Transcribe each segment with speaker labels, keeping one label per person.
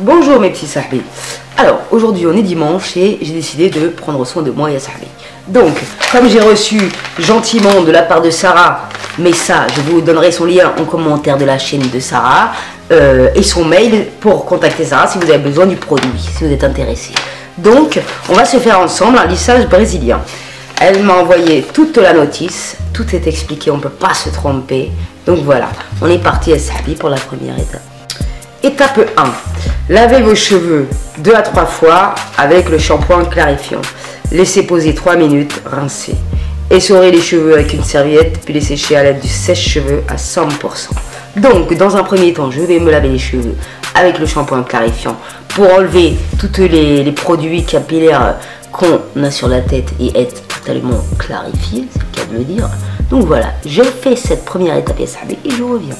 Speaker 1: Bonjour mes petits sahbis. Alors aujourd'hui on est dimanche et j'ai décidé de prendre soin de moi et sahbi. Donc comme j'ai reçu gentiment de la part de Sarah, mais ça je vous donnerai son lien en commentaire de la chaîne de Sarah et son mail pour contacter Sarah si vous avez besoin du produit, si vous êtes intéressé. Donc on va se faire ensemble un lissage brésilien. Elle m'a envoyé toute la notice, tout est expliqué, on ne peut pas se tromper. Donc voilà, on est parti à sahbi pour la première étape. Étape 1. Lavez vos cheveux 2 à 3 fois avec le shampoing clarifiant. Laissez poser 3 minutes, rincez. Essorez les cheveux avec une serviette, puis les sécher à l'aide du sèche-cheveux à 100%. Donc, dans un premier temps, je vais me laver les cheveux avec le shampoing clarifiant pour enlever tous les produits capillaires qu'on a sur la tête et être totalement clarifié, c'est le cas de le dire. Donc voilà, je fais cette première étape et je reviens.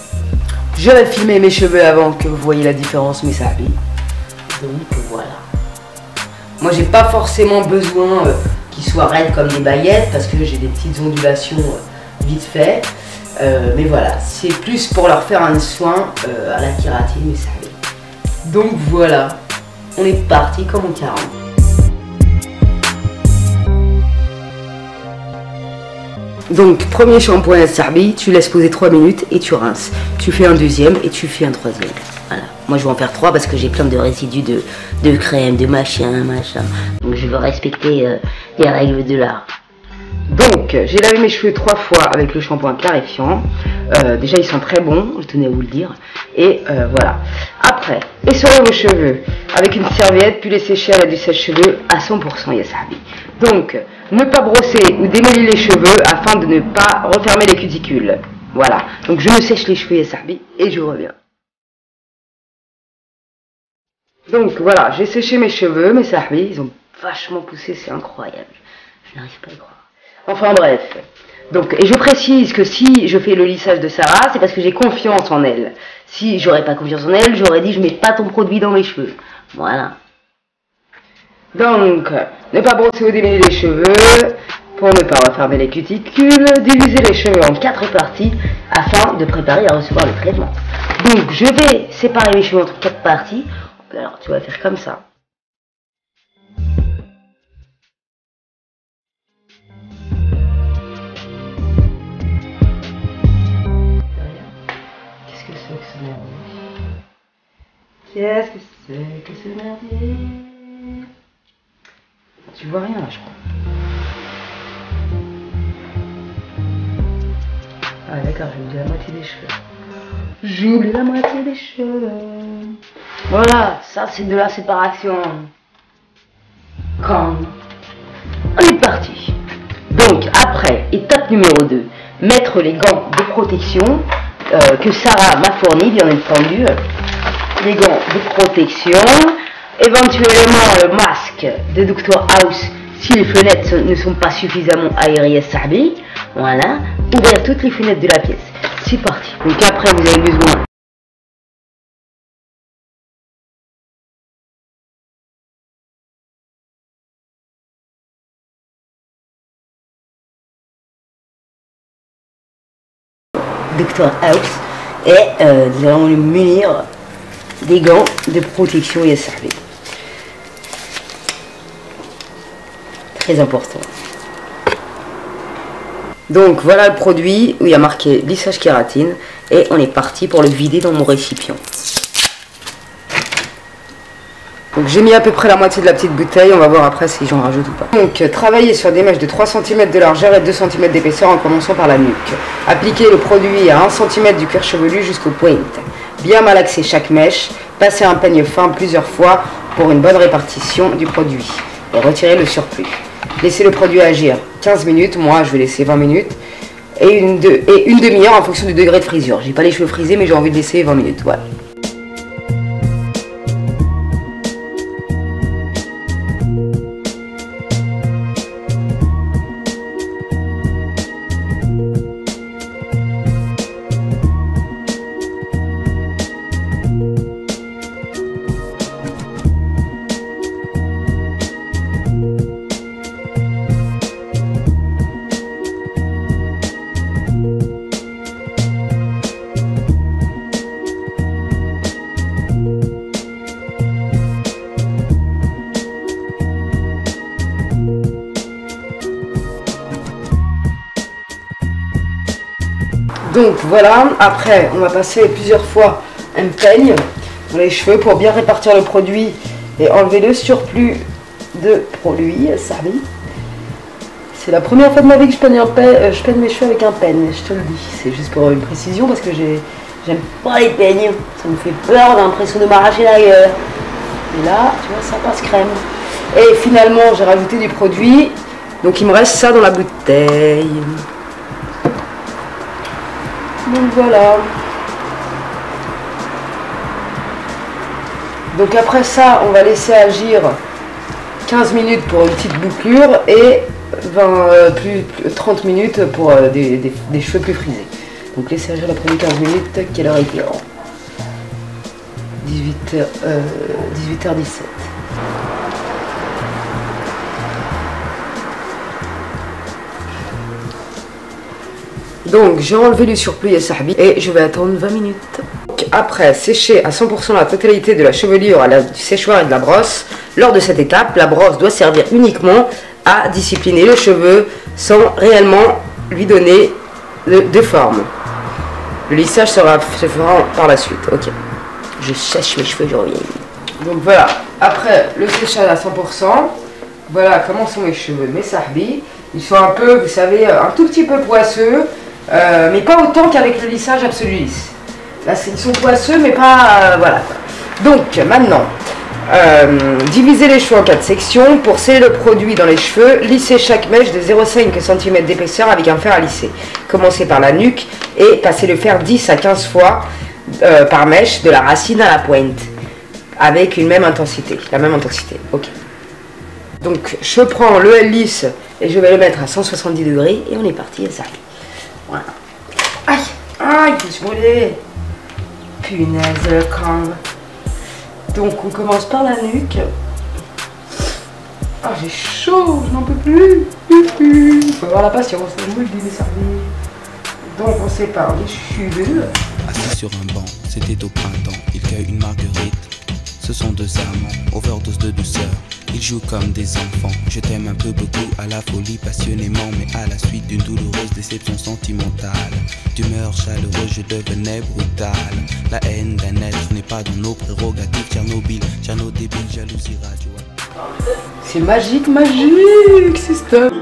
Speaker 1: Je vais filmer mes cheveux avant que vous voyez la différence, mes sahbis. Donc voilà. Moi j'ai pas forcément besoin qu'ils soient raides comme des baguettes parce que j'ai des petites ondulations vite fait. Mais voilà, c'est plus pour leur faire un soin à la kératine, mes sahbis. Donc voilà, on est parti comme on 40. Donc, premier shampoing à sahbi, tu laisses poser 3 minutes et tu rinces. Tu fais un deuxième et tu fais un troisième. Voilà. Moi, je vais en faire 3 parce que j'ai plein de résidus de crème, de machin. Donc, je veux respecter les règles de l'art. Donc, j'ai lavé mes cheveux 3 fois avec le shampoing clarifiant. Déjà, ils sont très bons, je tenais à vous le dire. Et voilà. Après, essorez vos cheveux avec une serviette, puis les sécher à l'aide du sèche-cheveux à 100%, ya sahbi. Donc, ne pas brosser ou démêler les cheveux afin de ne pas refermer les cuticules. Voilà. Donc, je me sèche les cheveux, ya sahbi, et je reviens. Donc, voilà, j'ai séché mes cheveux, mes sahbi, ils ont vachement poussé, c'est incroyable. Je n'arrive pas à y croire. Enfin, bref. Donc, et je précise que si je fais le lissage de Sarah, c'est parce que j'ai confiance en elle. Si j'aurais pas confiance en elle, j'aurais dit je mets pas ton produit dans mes cheveux. Voilà. Donc, ne pas brosser ou démêler les cheveux pour ne pas refermer les cuticules. Diviser les cheveux en 4 parties afin de préparer à recevoir le traitement. Donc, je vais séparer mes cheveux entre 4 parties. Alors, tu vas faire comme ça. Qu'est-ce que c'est que ce merdier? Qu'est-ce que c'est que ce merdier? Tu vois rien là, je crois. Ah d'accord, j'ai oublié la moitié des cheveux. J'ai oublié la moitié des cheveux. Voilà, ça c'est de la séparation. Quand on est parti. Donc après, étape numéro 2, mettre les gants de protection que Sarah m'a fourni, bien entendu. Les gants de protection. Éventuellement le masque de Dr House si les fenêtres ne sont pas suffisamment aérées à sahbi. Voilà, ouvrir toutes les fenêtres de la pièce. C'est parti. Donc après vous avez besoin Dr House et nous allons lui munir des gants de protection et sahbi. Très important. Donc voilà le produit où il y a marqué lissage kératine et on est parti pour le vider dans mon récipient. Donc j'ai mis à peu près la moitié de la petite bouteille, on va voir après si j'en rajoute ou pas. Donc travaillez sur des mèches de 3 cm de largeur et 2 cm d'épaisseur en commençant par la nuque. Appliquez le produit à 1 cm du cuir chevelu jusqu'aux pointes. Bien malaxer chaque mèche, passez un peigne fin plusieurs fois pour une bonne répartition du produit et retirez le surplus. Laissez le produit agir 15 minutes, moi je vais laisser 20 minutes et une demi-heure en fonction du degré de frisure. J'ai pas les cheveux frisés mais j'ai envie de laisser 20 minutes, voilà. Donc voilà, après on va passer plusieurs fois un peigne dans les cheveux pour bien répartir le produit et enlever le surplus de produit. Ça arrive. C'est la première fois de ma vie que je peigne mes cheveux avec un peigne, je te le dis. C'est juste pour une précision parce que j'aime pas les peignes. Ça me fait peur, j'ai l'impression de m'arracher la gueule. Et là, tu vois, ça passe crème. Et finalement, j'ai rajouté du produit. Donc il me reste ça dans la bouteille. Donc voilà. Donc après ça, on va laisser agir 15 minutes pour une petite bouclure et 30 minutes pour des cheveux plus frisés. Donc laissez agir la première 15 minutes. Quelle heure est-il? 18h17. Donc j'ai enlevé le surplus ya sahbi et je vais attendre 20 minutes. Donc, après sécher à 100% la totalité de la chevelure à l'aide du séchoir et de la brosse, lors de cette étape, la brosse doit servir uniquement à discipliner le cheveu sans réellement lui donner de forme. Le lissage se fera par la suite. Ok. Je sèche mes cheveux, je reviens. Donc voilà, après le séchage à 100%, voilà comment sont mes cheveux, mes sahbi. Ils sont un peu, vous savez, un tout petit peu poisseux, mais pas autant qu'avec le lissage absolu lisse. Là, ils sont poisseux, mais pas... voilà. Donc maintenant, divisez les cheveux en 4 sections. Pour sceller le produit dans les cheveux, lissez chaque mèche de 0,5 cm d'épaisseur avec un fer à lisser. Commencez par la nuque et passez le fer 10 à 15 fois par mèche de la racine à la pointe avec une même intensité, la même intensité. Ok. Donc je prends le L lisse et je vais le mettre à 170 degrés et on est parti, ça arrive. Voilà. Aïe, aïe, je me suis brûlée. Punaise, le crâne. Donc on commence par la nuque. Ah, j'ai chaud, je n'en peux plus. Il faut avoir la patience, c'est moi qui l'ai servi. Donc on sépare les cheveux.
Speaker 2: Assis sur un banc, c'était au printemps, il cueille une marguerite. Ce sont deux amants, overdose de douceur. Ils jouent comme des enfants. Je t'aime un peu beaucoup, à la folie passionnément, mais à la suite d'une douloureuse déception sentimentale. D'humeur chaleureuse, je devenais brutal. La haine d'un être n'est pas dans nos prérogatives. Tchernobyl, Tcherno débile, jalousie radio.
Speaker 1: C'est magique, magique, c'est stop.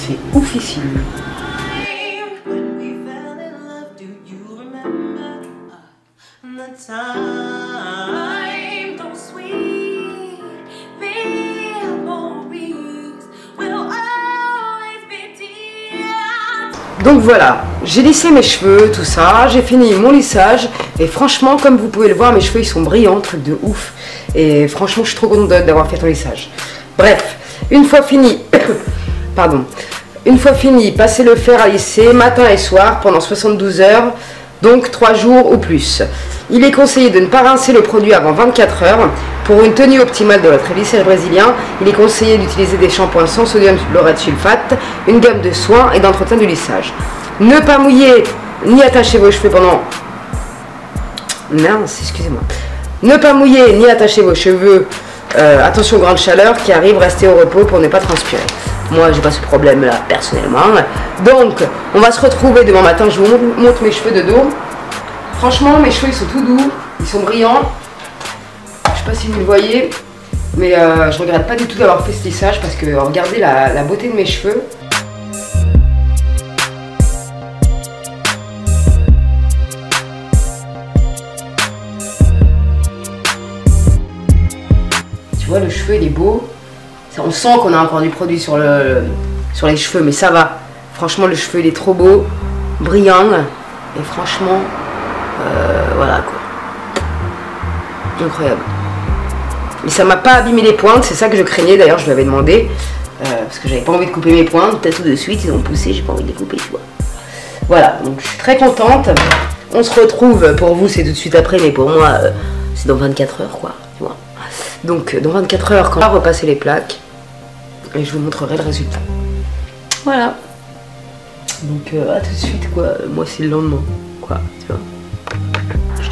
Speaker 1: C'est oufissime. Donc voilà, j'ai lissé mes cheveux, tout ça, j'ai fini mon lissage et franchement, comme vous pouvez le voir, mes cheveux ils sont brillants, truc de ouf. Et franchement, je suis trop contente d'avoir fait ton lissage. Bref, une fois fini, pardon, une fois fini, passez le fer à lisser matin et soir pendant 72 heures, donc 3 jours ou plus. Il est conseillé de ne pas rincer le produit avant 24 heures. Pour une tenue optimale de votre lissage brésilien, il est conseillé d'utiliser des shampoings sans sodium laureth sulfate, une gamme de soins et d'entretien du lissage. Ne pas mouiller ni attacher vos cheveux pendant... Mince, excusez-moi. Ne pas mouiller ni attacher vos cheveux. Attention aux grandes chaleurs qui arrivent, restez au repos pour ne pas transpirer. Moi, j'ai pas ce problème-là, personnellement. Donc, on va se retrouver demain matin. Je vous montre mes cheveux de dos. Franchement, mes cheveux, ils sont tout doux. Ils sont brillants. Je sais pas si vous le voyez. Mais je regrette pas du tout d'avoir fait ce lissage parce que regardez la beauté de mes cheveux. Tu vois, le cheveu, il est beau. On sent qu'on a encore du produit sur les cheveux, mais ça va. Franchement, le cheveu, il est trop beau, brillant. Et franchement, voilà quoi. Incroyable. Mais ça m'a pas abîmé les pointes, c'est ça que je craignais. D'ailleurs, je lui avais demandé, parce que j'avais pas envie de couper mes pointes. Peut-être tout de suite, ils ont poussé, j'ai pas envie de les couper, tu vois. Voilà, donc je suis très contente. On se retrouve, pour vous, c'est tout de suite après, mais pour moi, c'est dans 24 heures, quoi. Tu vois. Donc, dans 24 heures, quand on va repasser les plaques, et je vous montrerai le résultat. Voilà. Donc, à tout de suite, quoi. Moi, c'est le lendemain, quoi. Tu vois.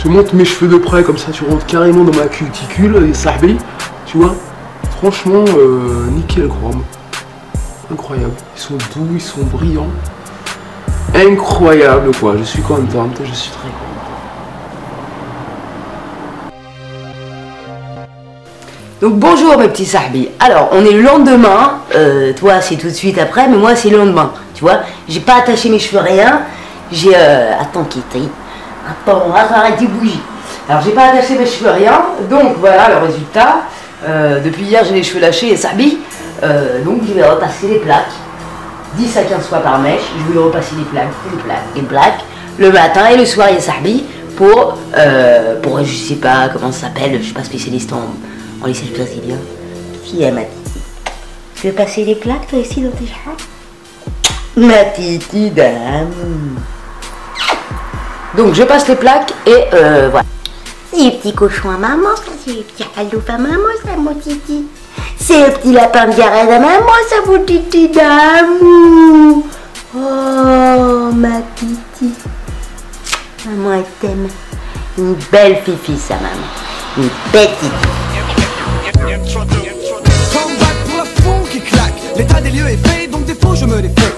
Speaker 3: Je te montre mes cheveux de près, comme ça tu rentres carrément dans ma cuticule, et sahbi, tu vois. Franchement, nickel chrome. Incroyable. Ils sont doux, ils sont brillants. Incroyable quoi, je suis contente, je suis très contente.
Speaker 1: Donc bonjour mes petits sahbis. Alors on est le lendemain, toi c'est tout de suite après, mais moi c'est le lendemain. Tu vois, j'ai pas attaché mes cheveux, rien. J'ai attends quitte. Attends, arrête de bouger. Alors j'ai pas attaché mes cheveux, rien. Donc voilà le résultat. Depuis hier j'ai les cheveux lâchés et sahbis. Donc je vais repasser les plaques. 10 à 15 fois par mèche. Je vais repasser les plaques. Le matin et le soir il y a sahbis pour je sais pas comment ça s'appelle, je suis pas spécialiste en lissage brésilien. Qui est ma titi? Tu veux passer les plaques toi ici dans tes cheveux? Ma titi dame. Donc je passe les plaques et voilà. C'est le petit cochon à maman, ça c'est le petit alouf à maman, ça mon titi. C'est le petit lapin de Garenne à maman, ça mon titi d'amour. Oh ma titi. Maman elle t'aime. Une belle fifi ça maman. Une belle titi.
Speaker 4: Comeback pour la fond qui claque. L'état des lieux est fait, donc des faux je me les fais.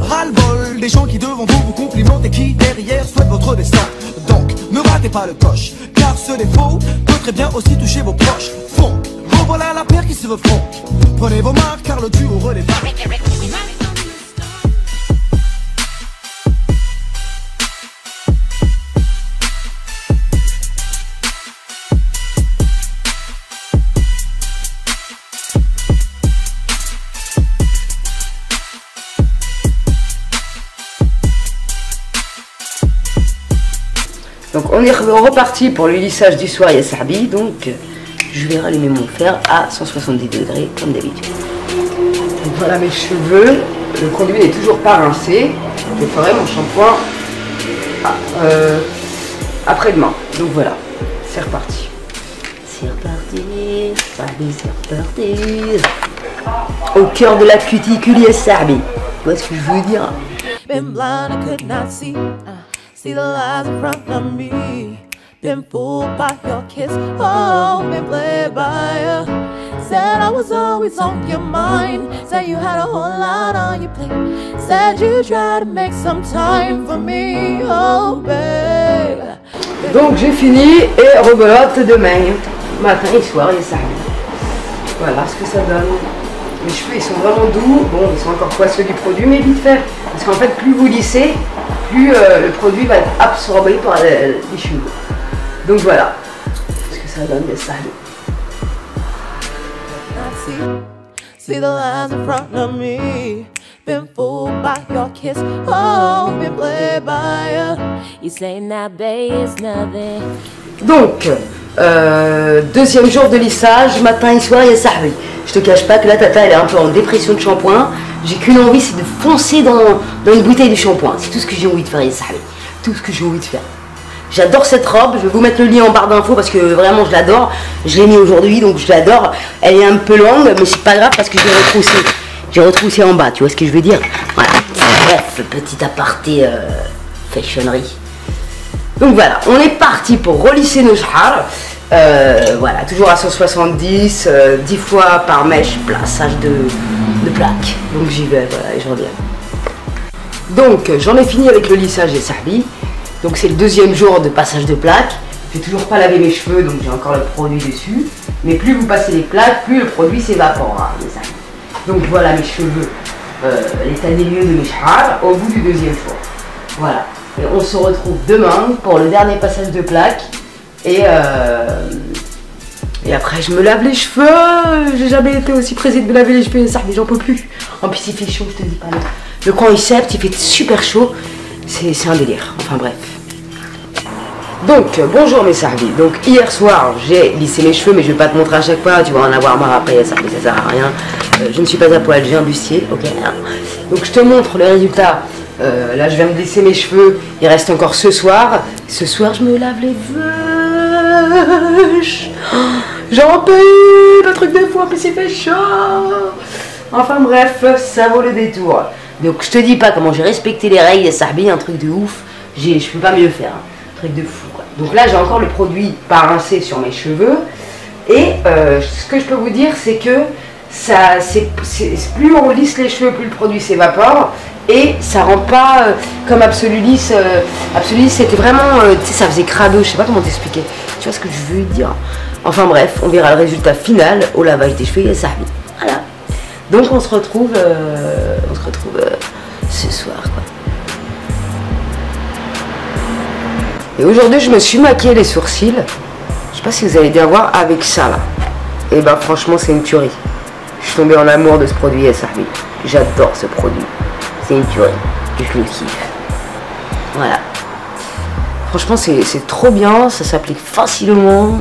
Speaker 4: Ras-le-bol des gens qui devant vous complimentent et qui derrière souhaitent votre destin. Donc ne ratez pas le coche, car ce défaut peut très bien aussi toucher vos proches. Fond, revoilà la paire qui se veut fond. Prenez vos marques car le duo redépart.
Speaker 1: Donc on est reparti pour le lissage du soir ya sahbi. Donc je vais rallumer mon fer à 170 degrés comme d'habitude. Donc voilà mes cheveux. Le produit n'est toujours pas rincé. Je ferai mon shampoing après-demain. Donc voilà, c'est reparti. C'est reparti, sahbi, c'est reparti. Au cœur de la cuticule ya sahbi. Tu vois ce que je veux dire?
Speaker 5: See the lies in front of me. Been fooled by your kiss. Oh, been played by you. Said I was always on your mind. Said you had a whole lot on your plate. Said you tried to make some time for me. Oh, babe.
Speaker 1: Donc j'ai fini et rebelote demain. Matin et soir et ça. Voilà ce que ça donne. Mes cheveux ils sont vraiment doux. Bon, ils sont encore poisseux du produit, mais vite fait. Parce qu'en fait, plus vous lissez, plus le produit va être absorbé par les cheveux. Donc voilà ce que ça donne, ça.
Speaker 5: See the lines in front of me. Been fooled by your kiss. Oh, been played by you. You say nowadays nothing.
Speaker 1: Donc, deuxième jour de lissage, matin et soir, il y a sahbi. Je te cache pas que la tata elle est un peu en dépression de shampoing. J'ai qu'une envie, c'est de foncer dans une bouteille de shampoing. C'est tout ce que j'ai envie de faire, Yasahbi. Tout ce que j'ai envie de faire. J'adore cette robe. Je vais vous mettre le lien en barre d'infos parce que vraiment je l'adore. Je l'ai mis aujourd'hui donc je l'adore. Elle est un peu longue, mais c'est pas grave parce que je l'ai retroussée. J'ai retroussé en bas, tu vois ce que je veux dire? Voilà. Bref, petit aparté fashionerie. Donc voilà, on est parti pour relisser nos chars. Voilà, toujours à 170, 10 fois par mèche, plaçage de plaques. Donc j'y vais, voilà, et je reviens. Donc j'en ai fini avec le lissage des sahbi. Donc c'est le deuxième jour de passage de plaques. J'ai toujours pas lavé mes cheveux, donc j'ai encore le produit dessus. Mais plus vous passez les plaques, plus le produit s'évapore, hein, les sahbi. Donc voilà mes cheveux, l'état des lieux de mes chars au bout du deuxième jour. Voilà. Et on se retrouve demain pour le dernier passage de plaques. Et après je me lave les cheveux. J'ai jamais été aussi pressée de me laver les cheveux, ça, mais j'en peux plus. En plus il fait chaud, je te dis pas. Le coin il septe, il fait super chaud. C'est un délire, enfin bref. Donc bonjour mes sahbis. Donc hier soir j'ai lissé mes cheveux, mais je vais pas te montrer à chaque fois, tu vas en avoir marre après, ça sert à rien. Je ne suis pas à poil, j'ai un bustier, ok. Donc je te montre le résultat. Là je viens de lisser mes cheveux, il reste encore ce soir. Ce soir je me lave les vaches. J'en peux, le truc de foie, mais c'est fait chaud. Enfin bref, ça vaut le détour. Donc je te dis pas comment j'ai respecté les règles des sahbis, un truc de ouf. Je peux pas mieux faire, un truc de fou quoi. Donc là j'ai encore le produit pas rincé sur mes cheveux. Et ce que je peux vous dire, c'est que ça, plus on lisse les cheveux, plus le produit s'évapore. Et ça rend pas comme Absolulis. Absolulis c'était vraiment, tu sais, ça faisait crado, je sais pas comment t'expliquer. Tu vois ce que je veux dire? Enfin bref, on verra le résultat final au lavage des cheveux et ça. Voilà. Donc on se retrouve ce soir, quoi. Et aujourd'hui je me suis maquillé les sourcils. Je sais pas si vous allez bien voir avec ça là. Et ben franchement c'est une tuerie. Je suis tombée en amour de ce produit Sarbi. J'adore ce produit. C'est une tuerie. Je le kiffe. Voilà. Franchement c'est trop bien. Ça s'applique facilement.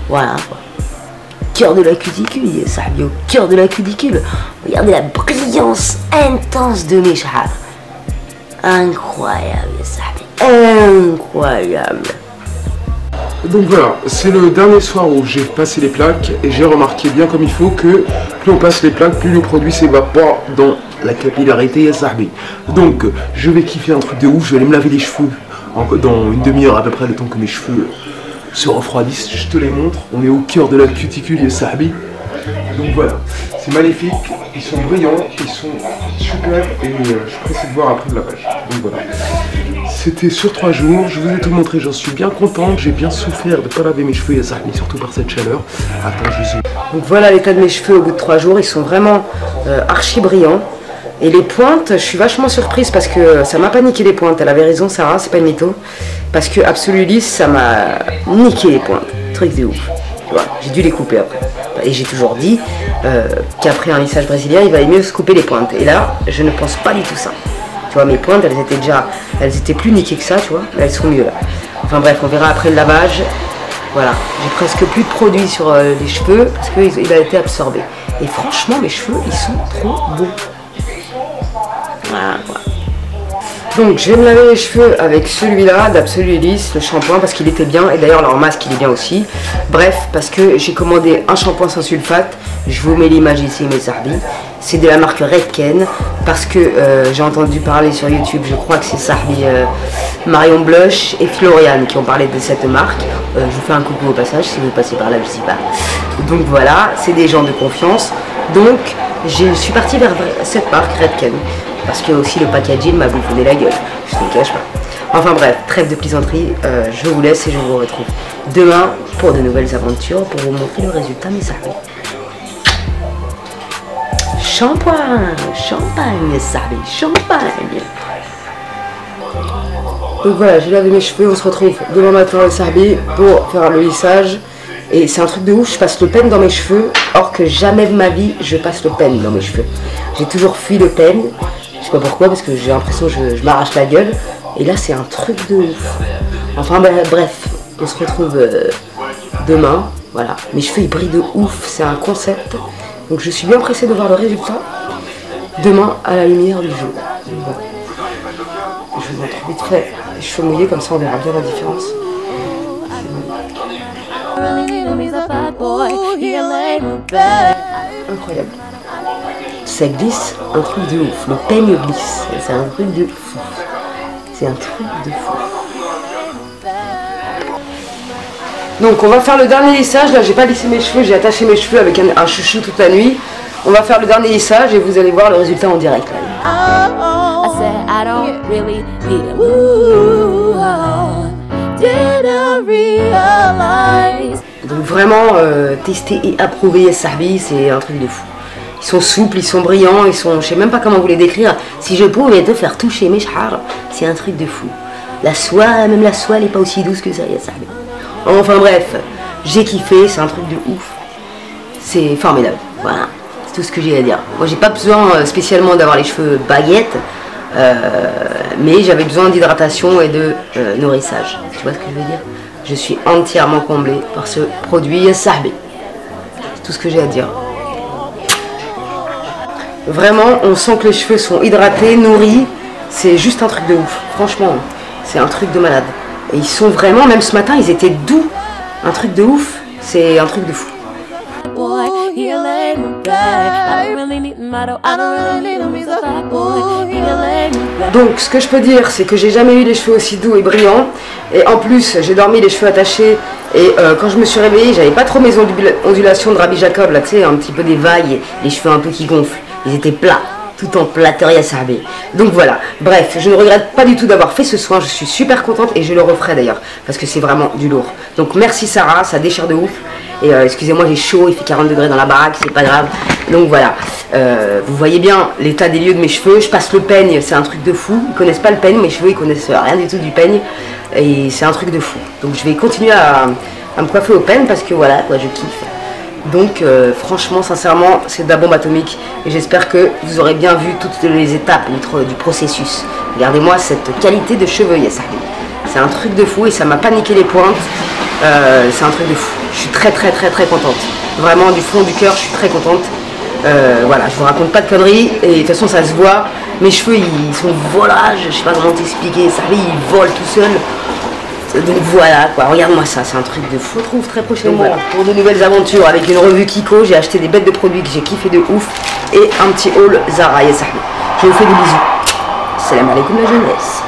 Speaker 1: Voilà. Cœur de la cuticule. Sarbi au cœur de la cuticule. Regardez la brillance intense de mes cheveux. Incroyable Sarbi. Incroyable.
Speaker 3: Donc voilà, c'est le dernier soir où j'ai passé les plaques et j'ai remarqué bien comme il faut que plus on passe les plaques, plus le produit s'évapore dans la capillarité Sarbi. Donc je vais kiffer un truc de ouf, je vais aller me laver les cheveux dans une demi-heure à peu près, le temps que mes cheveux se refroidissent. Je te les montre, on est au cœur de la cuticule Sarbi. Donc voilà, c'est magnifique, ils sont brillants, ils sont super et je suis pressé de voir après le lavage. Donc voilà. C'était sur 3 jours, je vous ai tout montré, j'en suis bien content, j'ai bien souffert de ne pas laver mes cheveux, surtout par cette chaleur. Attends, je zoome.
Speaker 1: Donc voilà l'état de mes cheveux au bout de 3 jours, ils sont vraiment archi brillants. Et les pointes, je suis vachement surprise parce que ça m'a pas niqué les pointes, elle avait raison Sarah, c'est pas une mytho. Parce que Absolulis, ça m'a niqué les pointes, truc de ouf. Voilà, j'ai dû les couper après. Et j'ai toujours dit qu'après un lissage brésilien, il valait mieux se couper les pointes. Et là, je ne pense pas du tout ça. Tu vois, mes pointes, elles étaient plus niquées que ça, tu vois, mais elles sont mieux là. Enfin bref, on verra après le lavage. Voilà, j'ai presque plus de produit sur les cheveux parce qu'il a été absorbé. Et franchement, mes cheveux, ils sont trop beaux. Voilà, voilà. Donc, je vais me laver les cheveux avec celui-là d'Absolulis, le shampoing, parce qu'il était bien. Et d'ailleurs, leur masque, il est bien aussi. Bref, parce que j'ai commandé un shampoing sans sulfate. Je vous mets l'image ici, mes Sarbi. C'est de la marque Redken, parce que j'ai entendu parler sur YouTube, je crois que c'est Sarbi, Marion Blush et Floriane qui ont parlé de cette marque. Je vous fais un coucou au passage, si vous passez par là, je sais pas. Donc voilà, c'est des gens de confiance. Donc, je suis partie vers cette marque Redken. Parce que aussi le packaging m'a bouffonné la gueule, je ne cache pas. Enfin bref, trêve de plaisanterie, je vous laisse et je vous retrouve demain pour de nouvelles aventures, pour vous montrer le résultat, mes Sarbi. Champagne, champagne, Sarbi, champagne. Donc voilà, j'ai lavé mes cheveux, on se retrouve demain matin, les Sarbi, pour faire le lissage. Et c'est un truc de ouf, je passe le pen dans mes cheveux, or que jamais de ma vie je passe le pen dans mes cheveux. J'ai toujours fui le pen. Je sais pas pourquoi, parce que j'ai l'impression que je m'arrache la gueule. Et là, c'est un truc de ouf. Enfin, bref, on se retrouve demain. Voilà, mes cheveux, ils brillent de ouf. C'est un concept. Donc, je suis bien pressée de voir le résultat demain à la lumière du jour. Voilà. Je vous montre vite fait les cheveux mouillés, comme ça, on verra bien la différence. Incroyable. Ça glisse, un truc de ouf. Le peigne glisse. C'est un truc de fou. C'est un truc de fou. Donc on va faire le dernier lissage. Là j'ai pas lissé mes cheveux, j'ai attaché mes cheveux avec un chouchou toute la nuit. On va faire le dernier lissage et vous allez voir le résultat en direct. Donc vraiment tester et approuver Sarbi, c'est un truc de fou. Ils sont souples, ils sont brillants, ils sont, je sais même pas comment vous les décrire. Si je pouvais te faire toucher mes chars, c'est un truc de fou. La soie, même la soie, elle est pas aussi douce que ça, Sarbi. Enfin bref, j'ai kiffé, c'est un truc de ouf. C'est formidable, voilà, c'est tout ce que j'ai à dire. Moi j'ai pas besoin spécialement d'avoir les cheveux baguettes, mais j'avais besoin d'hydratation et de nourrissage. Tu vois ce que je veux dire? Je suis entièrement comblée par ce produit Sarbi. C'est tout ce que j'ai à dire. Vraiment, on sent que les cheveux sont hydratés, nourris. C'est juste un truc de ouf. Franchement, c'est un truc de malade. Et ils sont vraiment, même ce matin, ils étaient doux. Un truc de ouf. C'est un truc de fou. Donc ce que je peux dire, c'est que j'ai jamais eu les cheveux aussi doux et brillants. Et en plus, j'ai dormi les cheveux attachés. Et quand je me suis réveillée, j'avais pas trop mes ondulations de Rabbi Jacob, là, tu sais, un petit peu des vagues, les cheveux un peu qui gonflent. Ils étaient plats, tout en platteur ya sahbi. Donc voilà, bref, je ne regrette pas du tout d'avoir fait ce soin, je suis super contente et je le referai d'ailleurs, parce que c'est vraiment du lourd. Donc merci Sarah, ça déchire de ouf. Et excusez-moi, j'ai chaud, il fait 40 degrés dans la baraque, c'est pas grave. Donc voilà, vous voyez bien l'état des lieux de mes cheveux, je passe le peigne, c'est un truc de fou. Ils connaissent pas le peigne, mes cheveux, ils connaissent rien du tout du peigne. Et c'est un truc de fou. Donc je vais continuer à me coiffer au peigne parce que voilà, quoi, je kiffe. Donc franchement, sincèrement, c'est de la bombe atomique. Et j'espère que vous aurez bien vu toutes les étapes du processus. Regardez-moi cette qualité de cheveux, Yassarbi. C'est un truc de fou et ça m'a pas niqué les pointes. C'est un truc de fou. Je suis très contente. Vraiment du fond du cœur, je suis très contente. Voilà, je vous raconte pas de conneries et de toute façon ça se voit. Mes cheveux ils sont volages, je sais pas comment t'expliquer, ça ils volent tout seuls. Donc voilà quoi, regarde-moi ça, c'est un truc de fou. On se retrouve très prochainement voilà, pour de nouvelles aventures avec une revue Kiko. J'ai acheté des bêtes de produits que j'ai kiffé de ouf et un petit haul Zara et Sahbi. Je vous fais des bisous. Salam alaikum la jeunesse.